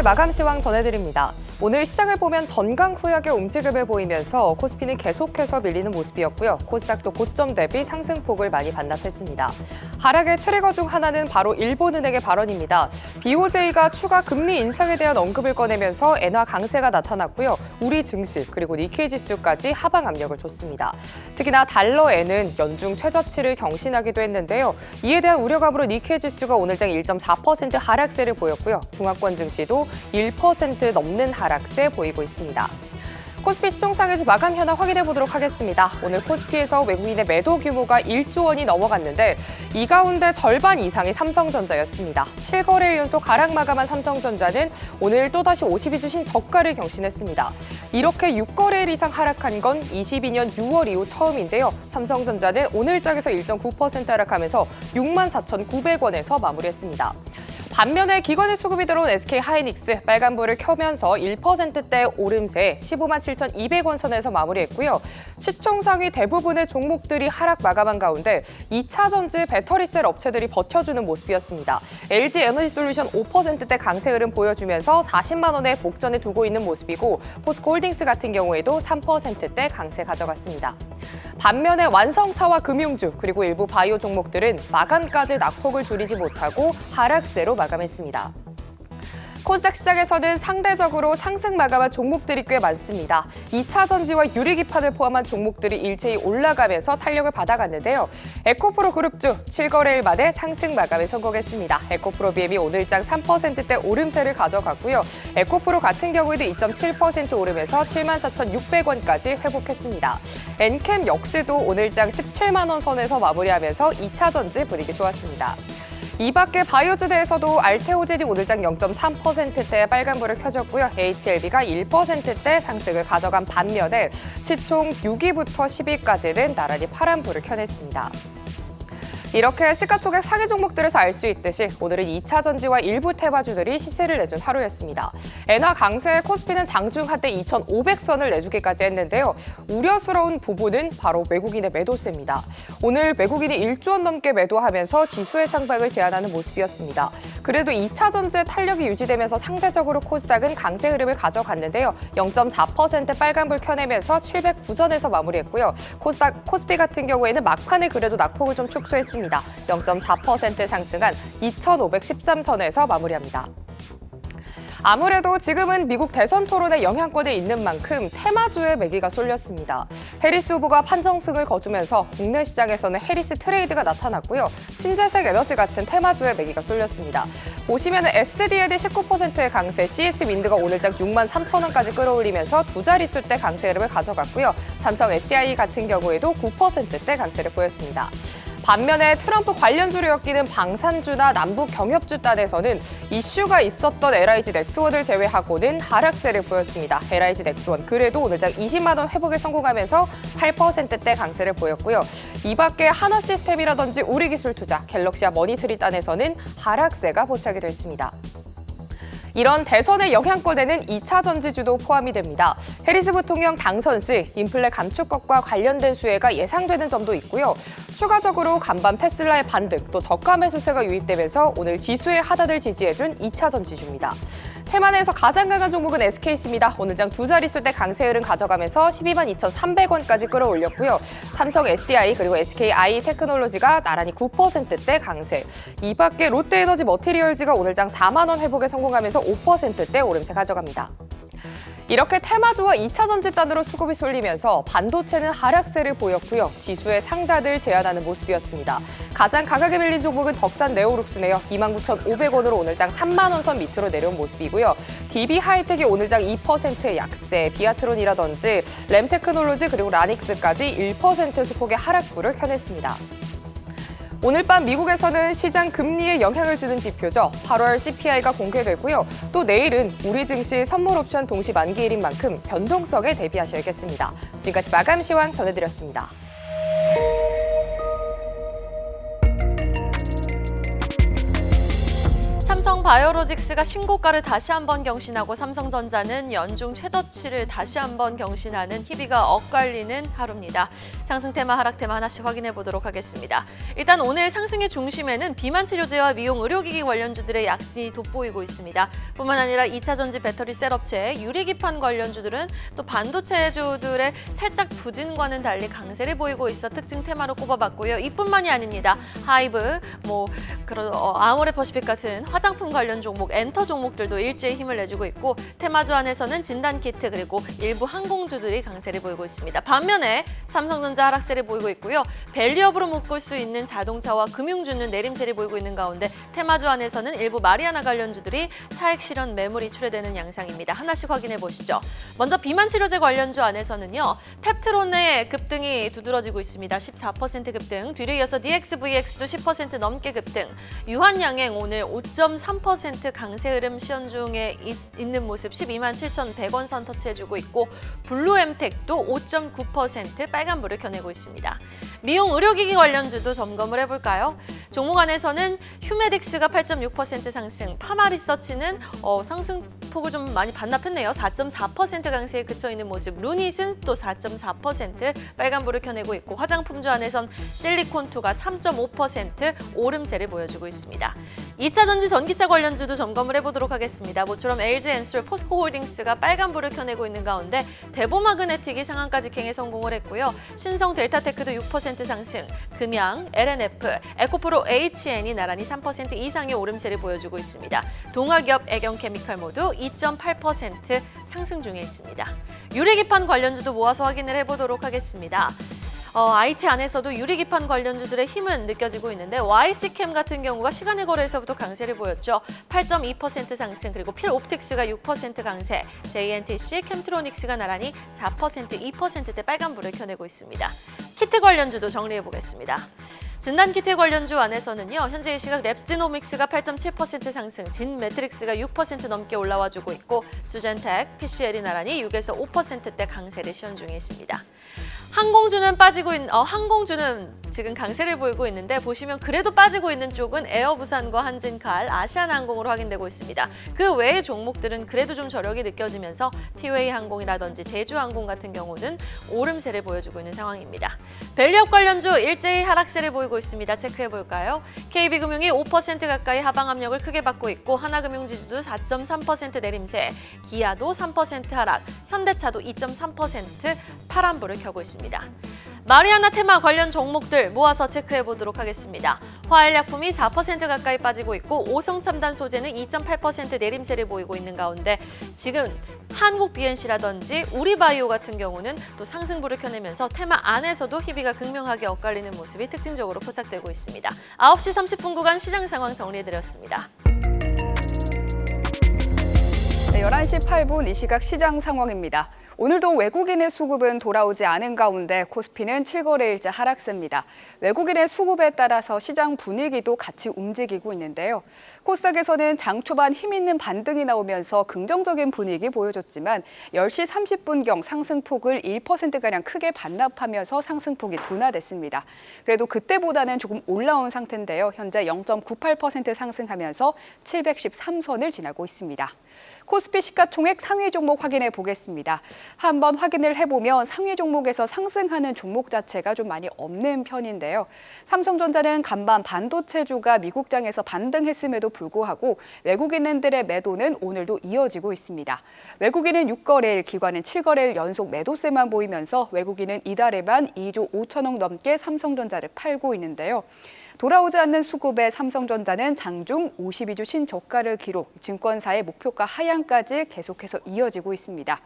월요일 마감 시황 전해드립니다. 오늘 시장을 보면 전강후약의 움직임을 보이면서 코스피는 계속해서 밀리는 모습이었고요. 코스닥도 고점 대비 상승폭을 많이 반납했습니다. 하락의 트리거 중 하나는 바로 일본은행의 발언입니다. BOJ가 추가 금리 인상에 대한 언급을 꺼내면서 엔화 강세가 나타났고요. 우리 증시 그리고 니케이 지수까지 하방 압력을 줬습니다. 특히나 달러엔은 연중 최저치를 경신하기도 했는데요. 이에 대한 우려감으로 니케이 지수가 오늘장 1.4% 하락세를 보였고요. 중화권 증시도 1% 넘는 하락세 보이고 있습니다. 코스피 시총상에서 마감 현황 확인해 보도록 하겠습니다. 오늘 코스피에서 외국인의 매도 규모가 1조 원이 넘어갔는데 이 가운데 절반 이상이 삼성전자였습니다. 7거래일 연속 하락 마감한 삼성전자는 오늘 또다시 52주 신저가를 경신했습니다. 이렇게 6거래일 이상 하락한 건 22년 6월 이후 처음인데요. 삼성전자는 오늘장에서 1.9% 하락하면서 64,900원에서 마무리했습니다. 반면에 기관의 수급이 들어온 SK하이닉스 빨간불을 켜면서 1%대 오름세 157,200원 선에서 마무리했고요. 시총 상위 대부분의 종목들이 하락 마감한 가운데 2차전지 배터리셀 업체들이 버텨주는 모습이었습니다. LG에너지솔루션 5%대 강세 흐름 보여주면서 40만 원에 복전에 두고 있는 모습이고 포스코홀딩스 같은 경우에도 3%대 강세 가져갔습니다. 반면에 완성차와 금융주 그리고 일부 바이오 종목들은 마감까지 낙폭을 줄이지 못하고 하락세로 마감했습니다. 코스닥 시장에서는 상대적으로 상승 마감한 종목들이 꽤 많습니다. 2차 전지와 유리기판을 포함한 종목들이 일제히 올라가면서 탄력을 받아갔는데요. 에코프로 그룹주 7거래일 만에 상승 마감에 성공했습니다. 에코프로 BM이 오늘장 3%대 오름세를 가져갔고요. 에코프로 같은 경우에도 2.7% 오르면서 74,600원까지 회복했습니다. 엔캠 역시도 오늘장 17만 원 선에서 마무리하면서 2차 전지 분위기 좋았습니다. 이 밖에 바이오주대에서도 알테오젠이 오늘장 0.3%대 빨간불을 켜줬고요. HLB가 1%대 상승을 가져간 반면에 시총 6위부터 10위까지는 나란히 파란불을 켜냈습니다. 이렇게 시가총액 상위 종목들에서 알 수 있듯이 오늘은 2차 전지와 일부 테마주들이 시세를 내준 하루였습니다. 엔화 강세에 코스피는 장중 한때 2,500선을 내주기까지 했는데요. 우려스러운 부분은 바로 외국인의 매도세입니다. 오늘 외국인이 1조 원 넘게 매도하면서 지수의 상방을 제한하는 모습이었습니다. 그래도 2차 전지의 탄력이 유지되면서 상대적으로 코스닥은 강세 흐름을 가져갔는데요. 0.4% 빨간불 켜내면서 709선에서 마무리했고요. 코스피 같은 경우에는 막판에 그래도 낙폭을 좀 축소했습니다. 0.4% 상승한 2,513선에서 마무리합니다. 아무래도 지금은 미국 대선 토론의 영향권에 있는 만큼 테마주의 매기가 쏠렸습니다. 해리스 후보가 판정승을 거두면서 국내 시장에서는 해리스 트레이드가 나타났고요. 신재생 에너지 같은 테마주의 매기가 쏠렸습니다. 보시면 SDL이 19%의 강세, CS 윈드가 오늘장 63,000원까지 끌어올리면서 두 자릿수대 강세 흐름을 가져갔고요. 삼성 SDI 같은 경우에도 9%대 강세를 보였습니다. 반면에 트럼프 관련주로 엮이는 방산주나 남북 경협주 단에서는 이슈가 있었던 LIG 넥스원을 제외하고는 하락세를 보였습니다. LIG 넥스원 그래도 오늘장 20만 원 회복에 성공하면서 8%대 강세를 보였고요. 이 밖에 하나시스템이라든지 우리기술투자, 갤럭시와 머니트리 단에서는 하락세가 포착이 됐습니다. 이런 대선의 영향권에는 2차 전지주도 포함이 됩니다. 해리스 부통령 당선 시 인플레 감축법과 관련된 수혜가 예상되는 점도 있고요. 추가적으로 간밤 테슬라의 반등, 또 저가 매수세가 유입되면서 오늘 지수의 하단을 지지해준 2차 전지주입니다. 테마 내에서 가장 강한 종목은 SKC입니다. 오늘장 두 자릿수대 강세 흐름 가져가면서 122,300원까지 끌어올렸고요. 삼성 SDI 그리고 SKI 테크놀로지가 나란히 9%대 강세. 이 밖에 롯데에너지 머티리얼즈가 오늘장 4만 원 회복에 성공하면서 5%대 오름세 가져갑니다. 이렇게 테마주와 2차 전지단으로 수급이 쏠리면서 반도체는 하락세를 보였고요. 지수의 상단을 제한하는 모습이었습니다. 가장 강하게 밀린 종목은 덕산 네오룩스네요. 29,500원으로 오늘장 3만 원 선 밑으로 내려온 모습이고요. DB하이텍이 오늘장 2%의 약세, 비아트론이라든지 램테크놀로지 그리고 라닉스까지 1% 소폭의 하락불을 켜냈습니다. 오늘 밤 미국에서는 시장 금리에 영향을 주는 지표죠. 8월 CPI가 공개되고요. 또 내일은 우리 증시 선물 옵션 동시 만기일인 만큼 변동성에 대비하셔야겠습니다. 지금까지 마감 시황 전해드렸습니다. 삼성바이오로직스가 신고가를 다시 한번 경신하고 삼성전자는 연중 최저치를 다시 한번 경신하는 희비가 엇갈리는 하루입니다. 상승 테마, 하락 테마 하나씩 확인해 보도록 하겠습니다. 일단 오늘 상승의 중심에는 비만 치료제와 미용 의료기기 관련주들의 약진이 돋보이고 있습니다. 뿐만 아니라 2차 전지 배터리 셀 업체, 유리기판 관련주들은 또 반도체주들의 살짝 부진과는 달리 강세를 보이고 있어 특징 테마로 꼽아봤고요. 이뿐만이 아닙니다. 하이브, 아모레퍼시픽 같은 화장품 관련 종목, 엔터 종목들도 일제히 힘을 내주고 있고 테마주 안에서는 진단키트 그리고 일부 항공주들이 강세를 보이고 있습니다. 반면에 삼성전자 하락세를 보이고 있고요. 밸류업으로 묶을 수 있는 자동차와 금융주는 내림세를 보이고 있는 가운데 테마주 안에서는 일부 마리아나 관련주들이 차익 실현 매물이 출회되는 양상입니다. 하나씩 확인해 보시죠. 먼저 비만 치료제 관련주 안에서는요. 펩트론의 급등이 두드러지고 있습니다. 14% 급등, 뒤를 이어서 DXVX도 10% 넘게 급등, 유한양행 오늘 5.3% 강세 흐름 시연 중에 있는 모습 12만 7,100원 선 터치해주고 있고 블루엠텍도 5.9% 빨간불을 켜내고 있습니다. 미용 의료기기 관련주도 점검을 해볼까요? 종목 안에서는 휴메딕스가 8.6% 상승, 파마리서치는 상승폭을 좀 많이 반납했네요. 4.4% 강세에 그쳐있는 모습, 루닛은 또 4.4% 빨간불을 켜내고 있고 화장품주 안에선 실리콘2가 3.5% 오름세를 보여주고 있습니다. 2차 전지 전기차 관련주도 점검을 해보도록 하겠습니다. 모처럼 LG엔솔, 포스코홀딩스가 빨간불을 켜내고 있는 가운데 대보마그네틱이 상한가 직행에 성공을 했고요. 신성 델타테크도 6% 상승, 금양, LNF, 에코프로 HN이 나란히 3% 이상의 오름세를 보여주고 있습니다. 동아기업, 애경케미칼 모두 2.8% 상승 중에 있습니다. 유리기판 관련주도 모아서 확인을 해보도록 하겠습니다. IT 안에서도 유리기판 관련주들의 힘은 느껴지고 있는데 YC캠 같은 경우가 시간의 거래에서부터 강세를 보였죠. 8.2% 상승, 그리고 필옵틱스가 6% 강세, JNTC, 캠트로닉스가 나란히 4%, 2%대 빨간불을 켜내고 있습니다. 키트 관련주도 정리해 보겠습니다. 진단키트 관련주 안에서는요. 현재 이 시각 랩지노믹스가 8.7% 상승, 진매트릭스가 6% 넘게 올라와주고 있고 수젠텍, PCL이 나란히 6에서 5%대 강세를 시연 중에 있습니다. 항공주는 지금 강세를 보이고 있는데 보시면 그래도 빠지고 있는 쪽은 에어부산과 한진칼, 아시아나항공으로 확인되고 있습니다. 그 외의 종목들은 그래도 좀 저력이 느껴지면서 티웨이 항공이라든지 제주항공 같은 경우는 오름세를 보여주고 있는 상황입니다. 밸류업 관련주 일제히 하락세를 보이고 있습니다. 체크해볼까요? KB금융이 5% 가까이 하방 압력을 크게 받고 있고 하나금융지주도 4.3% 내림세, 기아도 3% 하락, 현대차도 2.3% 파란불을 켜고 있습니다. 마리아나 테마 관련 종목들 모아서 체크해보도록 하겠습니다. 화일약품이 4% 가까이 빠지고 있고 오성첨단 소재는 2.8% 내림세를 보이고 있는 가운데 지금 한국 BNC라든지 우리바이오 같은 경우는 또 상승불을 켜내면서 테마 안에서도 희비가 극명하게 엇갈리는 모습이 특징적으로 포착되고 있습니다. 9시 30분 구간 시장 상황 정리해드렸습니다. 네, 11시 8분 이 시각 시장 상황입니다. 오늘도 외국인의 수급은 돌아오지 않은 가운데 코스피는 7거래일째 하락세입니다. 외국인의 수급에 따라서 시장 분위기도 같이 움직이고 있는데요. 코스닥에서는 장 초반 힘 있는 반등이 나오면서 긍정적인 분위기 보여줬지만 10시 30분경 상승폭을 1%가량 크게 반납하면서 상승폭이 둔화됐습니다. 그래도 그때보다는 조금 올라온 상태인데요. 현재 0.98% 상승하면서 713선을 지나고 있습니다. 코스피 시가총액 상위 종목 확인해 보겠습니다. 한번 확인을 해보면 상위 종목에서 상승하는 종목 자체가 좀 많이 없는 편인데요. 삼성전자는 간밤 반도체주가 미국장에서 반등했음에도 불구하고 외국인들의 매도는 오늘도 이어지고 있습니다. 외국인은 6거래일, 기관은 7거래일 연속 매도세만 보이면서 외국인은 이달에만 2조 5천억 넘게 삼성전자를 팔고 있는데요. 돌아오지 않는 수급에 삼성전자는 장중 52주 신저가를 기록, 증권사의 목표가 하향까지 계속해서 이어지고 있습니다.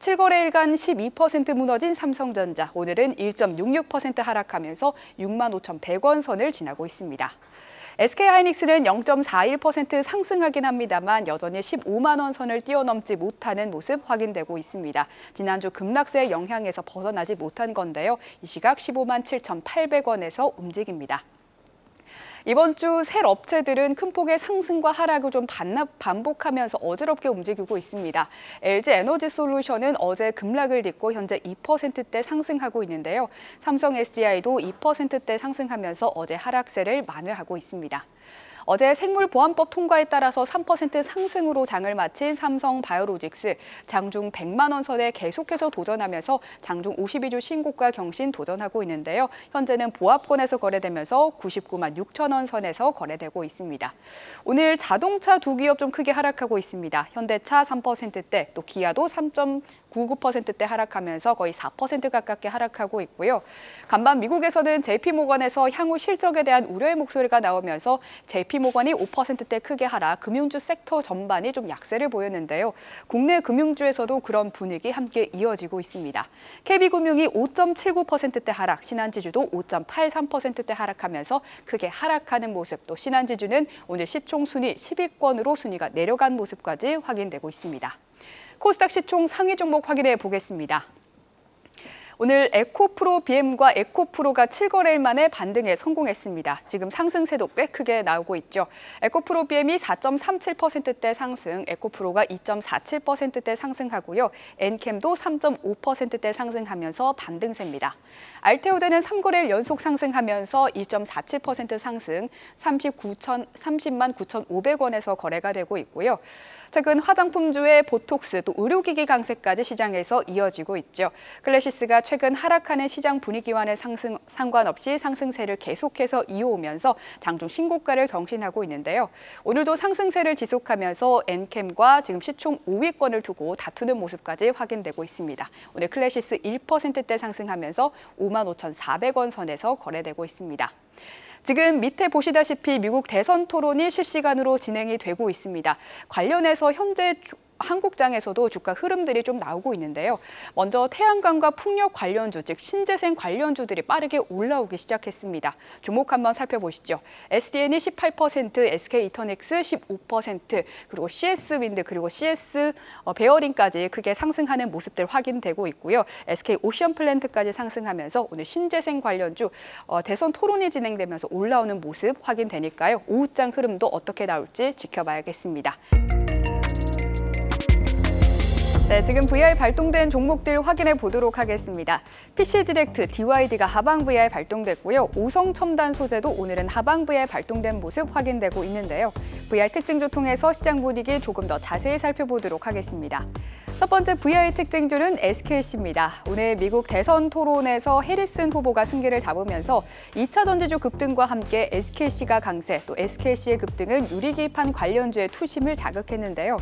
7거래일간 12% 무너진 삼성전자, 오늘은 1.66% 하락하면서 65,100원 선을 지나고 있습니다. SK하이닉스는 0.41% 상승하긴 합니다만 여전히 15만 원 선을 뛰어넘지 못하는 모습 확인되고 있습니다. 지난주 급락세의 영향에서 벗어나지 못한 건데요. 이 시각 15만 7,800원에서 움직입니다. 이번 주 셀 업체들은 큰 폭의 상승과 하락을 좀 반복하면서 어지럽게 움직이고 있습니다. LG에너지솔루션은 어제 급락을 딛고 현재 2%대 상승하고 있는데요. 삼성 SDI도 2%대 상승하면서 어제 하락세를 만회하고 있습니다. 어제 생물보안법 통과에 따라서 3% 상승으로 장을 마친 삼성바이오로직스, 장중 100만 원 선에 계속해서 도전하면서 장중 52주 신고가 경신 도전하고 있는데요. 현재는 보합권에서 거래되면서 99만 6천 원 선에서 거래되고 있습니다. 오늘 자동차 두 기업 좀 크게 하락하고 있습니다. 현대차 3%대, 또 기아도 3.99%대 하락하면서 거의 4% 가깝게 하락하고 있고요. 간반 미국에서는 JP모건에서 향후 실적에 대한 우려의 목소리가 나오면서 JP모건이 5%대 크게 하락, 금융주 섹터 전반이 좀 약세를 보였는데요. 국내 금융주에서도 그런 분위기 함께 이어지고 있습니다. KB금융이 5.79%대 하락, 신한지주도 5.83%대 하락하면서 크게 하락하는 모습, 또 신한지주는 오늘 시총 순위 10위권으로 순위가 내려간 모습까지 확인되고 있습니다. 코스닥 시총 상위 종목 확인해 보겠습니다. 오늘 에코프로 BM과 에코프로가 7거래일 만에 반등에 성공했습니다. 지금 상승세도 꽤 크게 나오고 있죠. 에코프로 BM이 4.37%대 상승, 에코프로가 2.47%대 상승하고요. 엔캠도 3.5%대 상승하면서 반등세입니다. 알테오제는 3거래일 연속 상승하면서 1.47% 상승, 30만 9,500원에서 거래가 되고 있고요. 최근 화장품주의 보톡스, 또 의료기기 강세까지 시장에서 이어지고 있죠. 클래시스가 최근 하락하는 시장 분위기와는 상관없이 상승세를 계속해서 이어오면서 장중 신고가를 경신하고 있는데요. 오늘도 상승세를 지속하면서 엔캠과 지금 시총 5위권을 두고 다투는 모습까지 확인되고 있습니다. 오늘 클래시스 1%대 상승하면서 55,400원 선에서 거래되고 있습니다. 지금 밑에 보시다시피 미국 대선 토론이 실시간으로 진행이 되고 있습니다. 관련해서 현재 한국장에서도 주가 흐름들이 좀 나오고 있는데요. 먼저 태양광과 풍력 관련주, 즉 신재생 관련주들이 빠르게 올라오기 시작했습니다. 종목 한번 살펴보시죠. SDN이 18%, SK이터닉스 15%, 그리고 CS윈드, 그리고 CS 베어링까지 크게 상승하는 모습들 확인되고 있고요. SK오션플랜트까지 상승하면서 오늘 신재생 관련주 대선 토론이 진행되면서 올라오는 모습 확인되니까요. 오후장 흐름도 어떻게 나올지 지켜봐야겠습니다. 네, 지금 VR 발동된 종목들 확인해 보도록 하겠습니다. PC디렉트, DYD가 하방 VR 발동됐고요. 오성첨단 소재도 오늘은 하방 VR 발동된 모습 확인되고 있는데요. VR 특징주 통해서 시장 분위기 조금 더 자세히 살펴보도록 하겠습니다. 첫 번째 VR 특징주는 SKC입니다. 오늘 미국 대선 토론에서 해리슨 후보가 승기를 잡으면서 2차 전지주 급등과 함께 SKC가 강세, 또 SKC의 급등은 유리기판 관련주의 투심을 자극했는데요.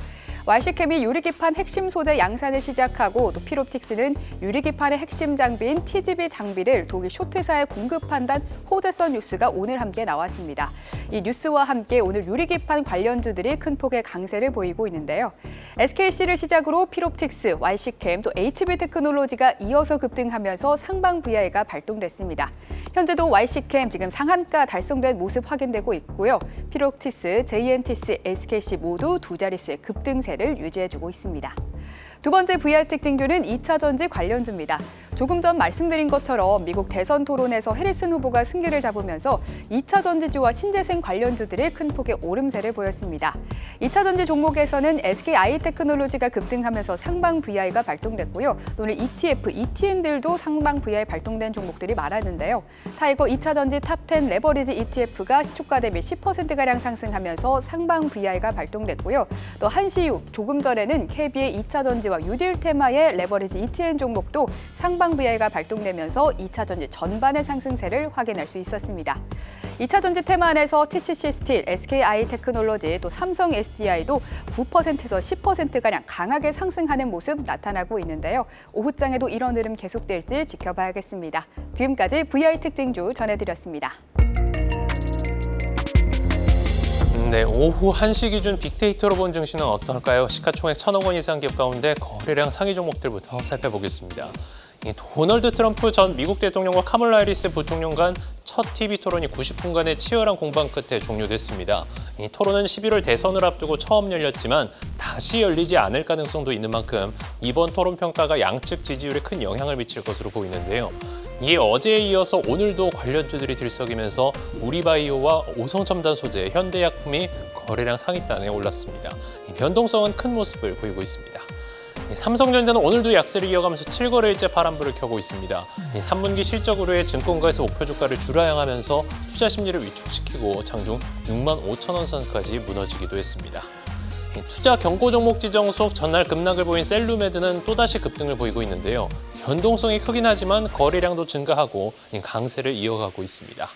YC캠이 유리기판 핵심 소재 양산을 시작하고 또 필옵틱스는 유리기판의 핵심 장비인 TGV 장비를 독일 쇼트사에 공급한다는 호재성 뉴스가 오늘 함께 나왔습니다. 이 뉴스와 함께 오늘 유리기판 관련주들이 큰 폭의 강세를 보이고 있는데요. SKC를 시작으로 필옵틱스, YC캠, 또 HB테크놀로지가 이어서 급등하면서 상방 VI가 발동됐습니다. 현재도 YC캠 지금 상한가 달성된 모습 확인되고 있고요. 필옵틱스, JNTC, SKC 모두 두 자릿수의 급등세를 유지해주고 있습니다. 두 번째 VR 특징주는 2차 전지 관련주입니다. 조금 전 말씀드린 것처럼 미국 대선 토론에서 해리슨 후보가 승기를 잡으면서 2차 전지주와 신재생 관련주들이 큰 폭의 오름세를 보였습니다. 2차 전지 종목에서는 SKI테크놀로지가 급등하면서 상방 VI가 발동됐고요. 오늘 ETF, ETN들도 상방 VI 발동된 종목들이 많았는데요. 타이거 2차 전지 탑10 레버리지 ETF가 시초가 대비 10%가량 상승하면서 상방 VI가 발동됐고요. 또 한시유, 조금 전에는 KB의 2차 전지와 유딜 테마의 레버리지 ETN 종목도 상방 VI가 발동되면서 2차 전지 전반의 상승세를 확인할 수 있었습니다. 2차 전지 테마 안에서 TCC 스틸, SKI테크놀로지, 또 삼성 SDI도 9%에서 10%가량 강하게 상승하는 모습 나타나고 있는데요. 오후장에도 이런 흐름 계속될지 지켜봐야겠습니다. 지금까지 VR 특징주 전해드렸습니다. 네, 오후 1시 기준 빅데이터로 본 증시는 어떨까요? 시가총액 1,000억 원 이상 기업 가운데 거래량 상위 종목들부터 살펴보겠습니다. 도널드 트럼프 전 미국 대통령과 카멀라 해리스 부통령 간 첫 TV 토론이 90분간의 치열한 공방 끝에 종료됐습니다. 이 토론은 11월 대선을 앞두고 처음 열렸지만 다시 열리지 않을 가능성도 있는 만큼 이번 토론 평가가 양측 지지율에 큰 영향을 미칠 것으로 보이는데요. 이에 어제에 이어서 오늘도 관련주들이 들썩이면서 우리바이오와 오성첨단 소재, 현대약품이 거래량 상위단에 올랐습니다. 변동성은 큰 모습을 보이고 있습니다. 삼성전자는 오늘도 약세를 이어가면서 7거래일째 파란불을 켜고 있습니다. 3분기 실적으로의 증권가에서 목표 주가를 줄하향하면서 투자 심리를 위축시키고 장중 65,000원 선까지 무너지기도 했습니다. 투자 경고 종목 지정 속 전날 급락을 보인 셀루메드는 또다시 급등을 보이고 있는데요. 변동성이 크긴 하지만 거래량도 증가하고 강세를 이어가고 있습니다.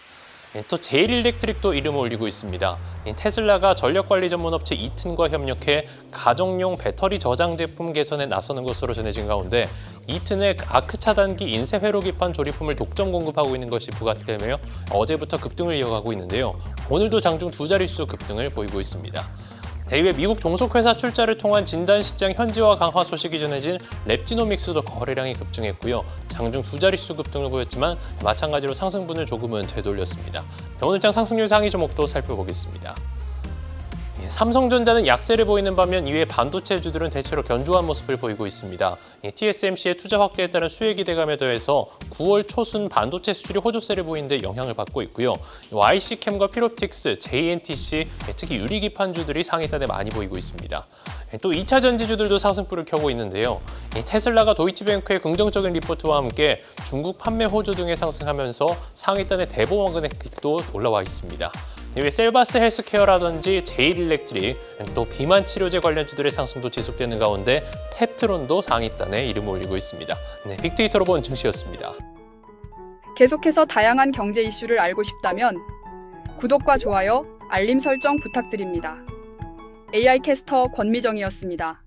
또 제일일렉트릭도 이름을 올리고 있습니다. 테슬라가 전력관리 전문 업체 이튼과 협력해 가정용 배터리 저장 제품 개선에 나서는 것으로 전해진 가운데 이튼의 아크 차단기 인쇄 회로 기판 조립품을 독점 공급하고 있는 것이 부각되며 어제부터 급등을 이어가고 있는데요. 오늘도 장중 두 자릿수 급등을 보이고 있습니다. 대외 미국 종속회사 출자를 통한 진단시장 현지화 강화 소식이 전해진 랩지노믹스도 거래량이 급증했고요. 장중 두 자릿수 급등을 보였지만 마찬가지로 상승분을 조금은 되돌렸습니다. 오늘장 상승률 상위 종목도 살펴보겠습니다. 삼성전자는 약세를 보이는 반면 이외 반도체주들은 대체로 견조한 모습을 보이고 있습니다. TSMC의 투자 확대에 따른 수혜 기대감에 더해서 9월 초순 반도체 수출이 호조세를 보이는 데 영향을 받고 있고요. IC캠과 피롭틱스, JNTC, 특히 유리기판주들이 상위단에 많이 보이고 있습니다. 또 2차 전지주들도 상승불을 켜고 있는데요. 테슬라가 도이치뱅크의 긍정적인 리포트와 함께 중국 판매 호조 등에 상승하면서 상위단의 대보원금액도 올라와 있습니다. 이외 셀바스 헬스케어라든지 제일일렉트릭, 또 비만 치료제 관련주들의 상승도 지속되는 가운데 펩트론도 상위단에 이름을 올리고 있습니다. 빅데이터로 본 증시였습니다. 계속해서 다양한 경제 이슈를 알고 싶다면 구독과 좋아요, 알림 설정 부탁드립니다. AI 캐스터 권미정이었습니다.